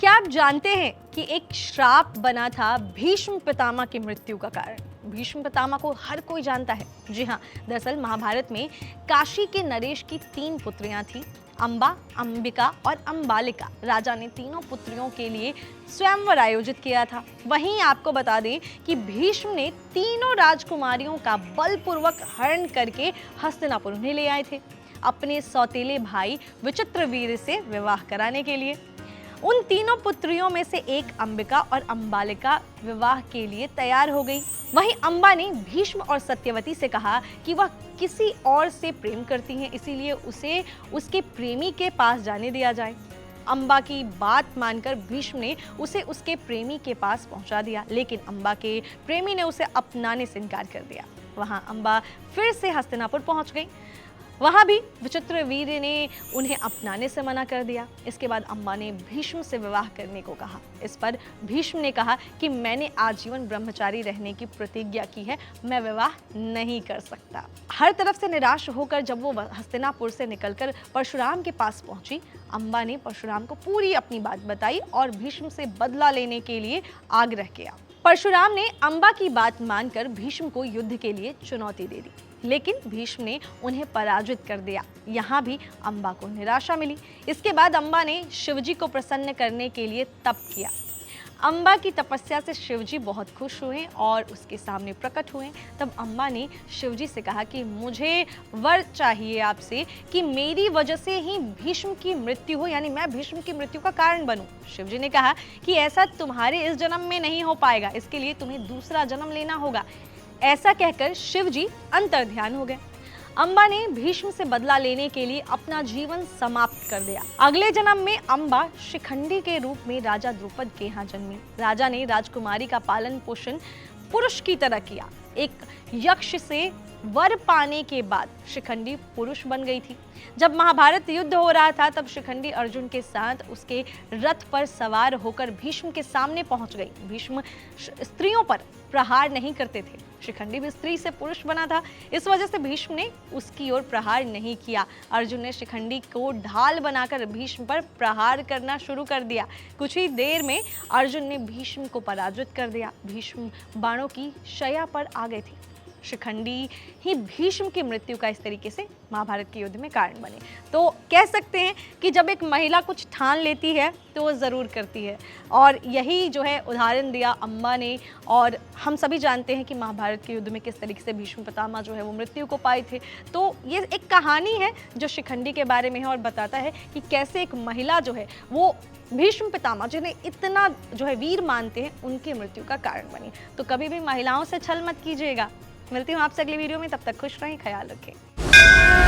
क्या आप जानते हैं कि एक श्राप बना था भीष्म पितामह की मृत्यु का कारण? भीष्म पितामह को हर कोई जानता है। जी हाँ, दरअसल महाभारत में काशी के नरेश की 3 पुत्रियां थीं, अंबा, अंबिका और अंबालिका। राजा ने तीनों पुत्रियों के लिए स्वयंवर आयोजित किया था। वहीं आपको बता दें कि भीष्म ने तीनों राजकुमारियों का बलपूर्वक हरण करके हस्तिनापुर उन्हें ले आए थे, अपने सौतेले भाई विचित्रवीर्य से विवाह कराने के लिए। उन तीनों पुत्रियों में से एक अंबिका और अंबालिका विवाह के लिए तैयार हो गई। वहीं अंबा ने भीष्म और सत्यवती से कहा कि वह किसी और से प्रेम करती हैं, इसीलिए उसे उसके प्रेमी के पास जाने दिया जाए। अंबा की बात मानकर भीष्म ने उसे उसके प्रेमी के पास पहुंचा दिया, लेकिन अंबा के प्रेमी ने उसे अपनाने से इनकार कर दिया। वहां अंबा फिर से हस्तिनापुर पहुंच गई। वहां भी विचित्रवीर्य ने उन्हें अपनाने से मना कर दिया। इसके बाद अंबा ने भीष्म से विवाह करने को कहा। इस पर भीष्म ने कहा कि मैंने आजीवन ब्रह्मचारी रहने की प्रतिज्ञा की है, मैं विवाह नहीं कर सकता। हर तरफ से निराश होकर जब वो हस्तिनापुर से निकलकर परशुराम के पास पहुंची, अंबा ने परशुराम को पूरी अपनी बात बताई और भीष्म से बदला लेने के लिए आग्रह किया। परशुराम ने अंबा की बात मानकर भीष्म को युद्ध के लिए चुनौती दे दी, लेकिन भीष्म ने उन्हें पराजित कर दिया। यहाँ भी अंबा को निराशा मिली। इसके बाद अंबा ने शिवजी को प्रसन्न करने के लिए तप किया। अंबा की तपस्या से शिवजी बहुत खुश हुए और उसके सामने प्रकट हुए। तब अंबा ने शिवजी से कहा कि मुझे वर चाहिए आपसे कि मेरी वजह से ही भीष्म की मृत्यु हो, यानी मैं भीष्म की मृत्यु का कारण बनूं। शिवजी ने कहा कि ऐसा तुम्हारे इस जन्म में नहीं हो पाएगा, इसके लिए तुम्हें दूसरा जन्म लेना होगा। ऐसा कहकर शिवजी अंतर्ध्यान हो गए। अंबा ने भीष्म से बदला लेने के लिए अपना जीवन समाप्त कर दिया। अगले जन्म में अंबा शिखंडी के रूप में राजा द्रुपद के यहाँ जन्मी। राजा ने राजकुमारी का पालन पोषण पुरुष की तरह किया। एक यक्ष से वर पाने के बाद शिखंडी पुरुष बन गई थी। जब महाभारत युद्ध हो रहा था तब शिखंडी अर्जुन के साथ उसके रथ पर सवार होकर भीष्म के सामने पहुंच गई। भीष्म स्त्रियों पर प्रहार नहीं करते थे। शिखंडी भी स्त्री से पुरुष बना था, इस वजह से भीष्म ने उसकी ओर प्रहार नहीं किया। अर्जुन ने शिखंडी को ढाल बनाकर भीष्म पर प्रहार करना शुरू कर दिया। कुछ ही देर में अर्जुन ने भीष्म को पराजित कर दिया। भीष्म बाणों की शैया पर आ गए थे। शिखंडी ही भीष्म की मृत्यु का इस तरीके से महाभारत के युद्ध में कारण बने। तो कह सकते हैं कि जब एक महिला कुछ ठान लेती है तो वो ज़रूर करती है, और यही जो है उदाहरण दिया अंबा ने। और हम सभी जानते हैं कि महाभारत के युद्ध में किस तरीके से भीष्म पितामह जो है वो मृत्यु को पाए थे। तो ये एक कहानी है जो शिखंडी के बारे में है और बताता है कि कैसे एक महिला जो है वो भीष्म पितामह जिन्हें इतना जो है वीर मानते हैं, उनकी मृत्यु का कारण बनी। तो कभी भी महिलाओं से छल मत कीजिएगा। मिलती हूँ आपसे अगली वीडियो में, तब तक खुश रहें, ख्याल रखें।